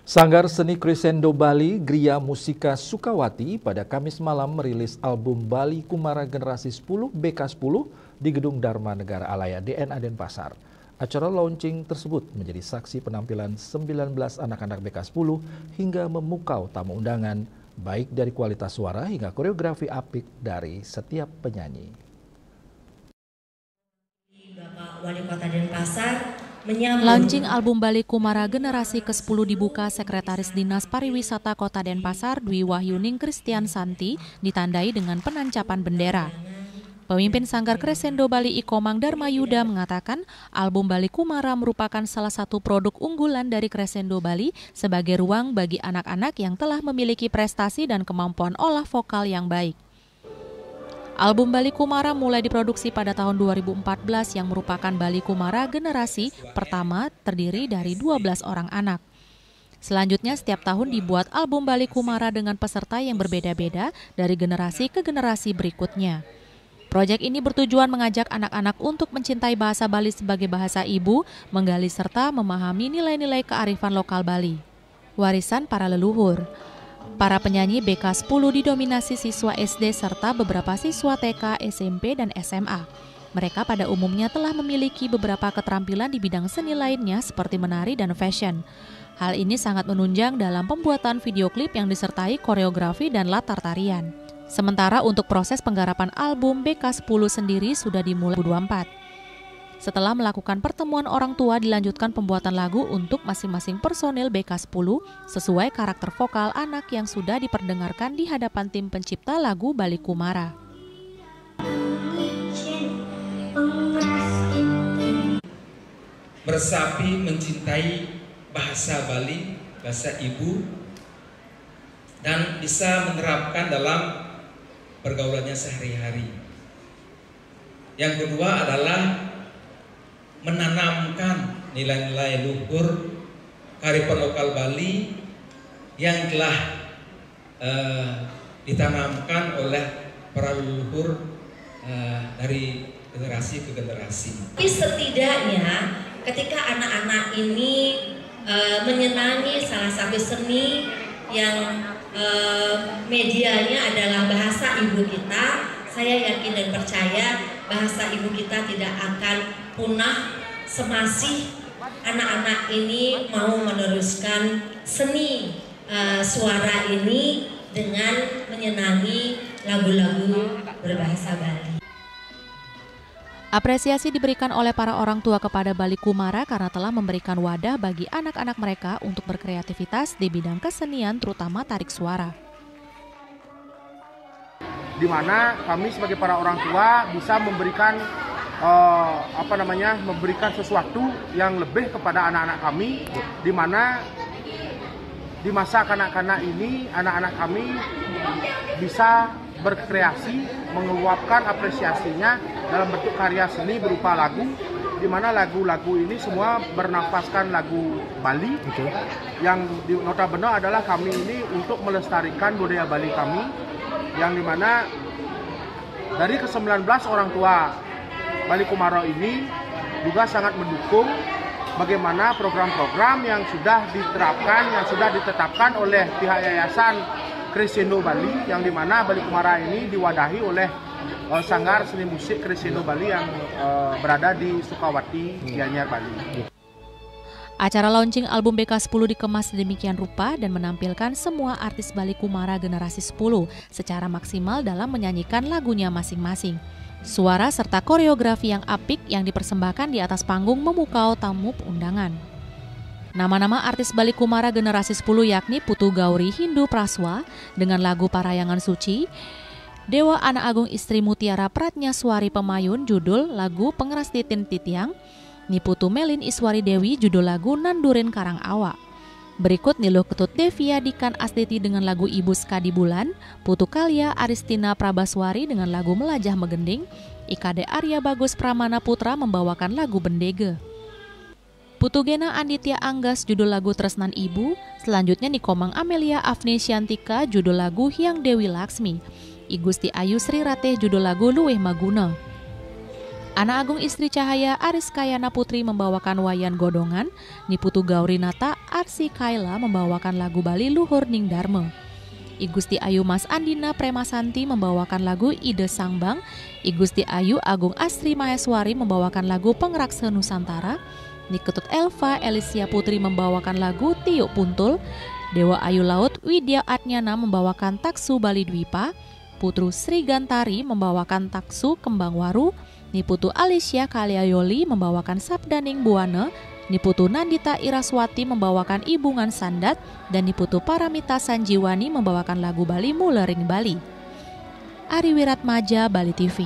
Sanggar Seni Crescendo Bali Gria Musika Sukawati pada Kamis malam merilis album Bali Kumara Generasi 10 BK10 di Gedung Dharma Negara Alaya DNA Denpasar. Acara launching tersebut menjadi saksi penampilan 19 anak-anak BK10 hingga memukau tamu undangan, baik dari kualitas suara hingga koreografi apik dari setiap penyanyi. Bapak Wali Kota Denpasar launching album Bali Kumara Generasi ke-10 dibuka Sekretaris Dinas Pariwisata Kota Denpasar Dwi Wahyuning Christian Santi ditandai dengan penancapan bendera. Pemimpin Sanggar Crescendo Bali Ikomang Darmayuda mengatakan album Bali Kumara merupakan salah satu produk unggulan dari Crescendo Bali sebagai ruang bagi anak-anak yang telah memiliki prestasi dan kemampuan olah vokal yang baik. Album Bali Kumara mulai diproduksi pada tahun 2014 yang merupakan Bali Kumara generasi pertama terdiri dari 12 orang anak. Selanjutnya setiap tahun dibuat album Bali Kumara dengan peserta yang berbeda-beda dari generasi ke generasi berikutnya. Proyek ini bertujuan mengajak anak-anak untuk mencintai bahasa Bali sebagai bahasa ibu, menggali serta memahami nilai-nilai kearifan lokal Bali. Warisan para leluhur. Para penyanyi BK10 didominasi siswa SD serta beberapa siswa TK, SMP, dan SMA. Mereka pada umumnya telah memiliki beberapa keterampilan di bidang seni lainnya seperti menari dan fashion. Hal ini sangat menunjang dalam pembuatan video klip yang disertai koreografi dan latar tarian. Sementara untuk proses penggarapan album BK10 sendiri sudah dimulai 2024. Setelah melakukan pertemuan orang tua, dilanjutkan pembuatan lagu untuk masing-masing personil BK10 sesuai karakter vokal anak yang sudah diperdengarkan di hadapan tim pencipta lagu Bali Kumara. Meresapi mencintai bahasa Bali, bahasa ibu, dan bisa menerapkan dalam pergaulannya sehari-hari. Yang kedua adalah menanamkan nilai-nilai luhur kearifan lokal Bali yang telah ditanamkan oleh para leluhur dari generasi ke generasi. Tapi setidaknya ketika anak-anak ini menyenangi salah satu seni yang medianya adalah bahasa ibu kita, saya yakin dan percaya bahasa ibu kita tidak akan punah semasih anak-anak ini mau meneruskan seni suara ini dengan menyenangi lagu-lagu berbahasa Bali. Apresiasi diberikan oleh para orang tua kepada Bali Kumara karena telah memberikan wadah bagi anak-anak mereka untuk berkreativitas di bidang kesenian terutama tarik suara. Di mana kami sebagai para orang tua bisa memberikan memberikan sesuatu yang lebih kepada anak-anak kami, di mana di masa kanak-kanak ini anak-anak kami bisa berkreasi, mengeluapkan apresiasinya dalam bentuk karya seni berupa lagu, di mana lagu-lagu ini semua bernafaskan lagu Bali, yang notabene adalah kami ini untuk melestarikan budaya Bali kami, yang dimana dari ke-19 orang tua Bali Kumara ini juga sangat mendukung bagaimana program-program yang sudah diterapkan, yang sudah ditetapkan oleh pihak Yayasan Crescendo Bali, yang dimana Bali Kumara ini diwadahi oleh Sanggar Seni Musik Crescendo Bali yang berada di Sukawati, Gianyar, Bali. Acara launching album BK10 dikemas sedemikian rupa dan menampilkan semua artis Bali Kumara generasi 10 secara maksimal dalam menyanyikan lagunya masing-masing. Suara serta koreografi yang apik yang dipersembahkan di atas panggung memukau tamu undangan. Nama-nama artis Bali Kumara generasi 10 yakni Putu Gauri Hindu Praswa dengan lagu Parayangan Suci, Dewa Anak Agung Istri Mutiara Pratnyaswari Pemayun judul lagu Pengeras Titin Titiang, Niputu Melin Iswari Dewi judul lagu Nandurin Karang Awa. Berikut Niluh Ketut Devia Dikan Astiti dengan lagu Ibu Skadi Bulan, Putu Kalia Aristina Prabaswari dengan lagu Melajah Megending, IKD Arya Bagus Pramana Putra membawakan lagu Bendege. Putu Gena Anditya Anggas judul lagu Tresnan Ibu, selanjutnya Nikomang Amelia Afni Syantika judul lagu Hyang Dewi Laksmi, I Gusti Ayu Sri Ratih judul lagu Luwih Maguna. Anak Agung Istri Cahaya Aris Kayana Putri membawakan wayan godongan, Niputu Gaurinata Arsi Kaila membawakan lagu Bali Luhur Ning Darma. I Gusti Ayu Mas Andina Premasanti membawakan lagu Ide Sangbang, I Gusti Ayu Agung Astri Maheswari membawakan lagu Pengraksa Nusantara, Niketut Elva Elisia Putri membawakan lagu Tiuk Puntul, Dewa Ayu Laut Widya Atnyana membawakan Taksu Bali Dwipa, Putru Sri Gantari membawakan Taksu Kembang Waru, Niputu Alicia Kaliayoli membawakan Sabdaning Buana, Niputu Nandita Iraswati membawakan Ibungan Sandat, dan Niputu Paramita Sanjiwani membawakan lagu Bali Mulering Bali. Ari Wiratmaja, Bali TV.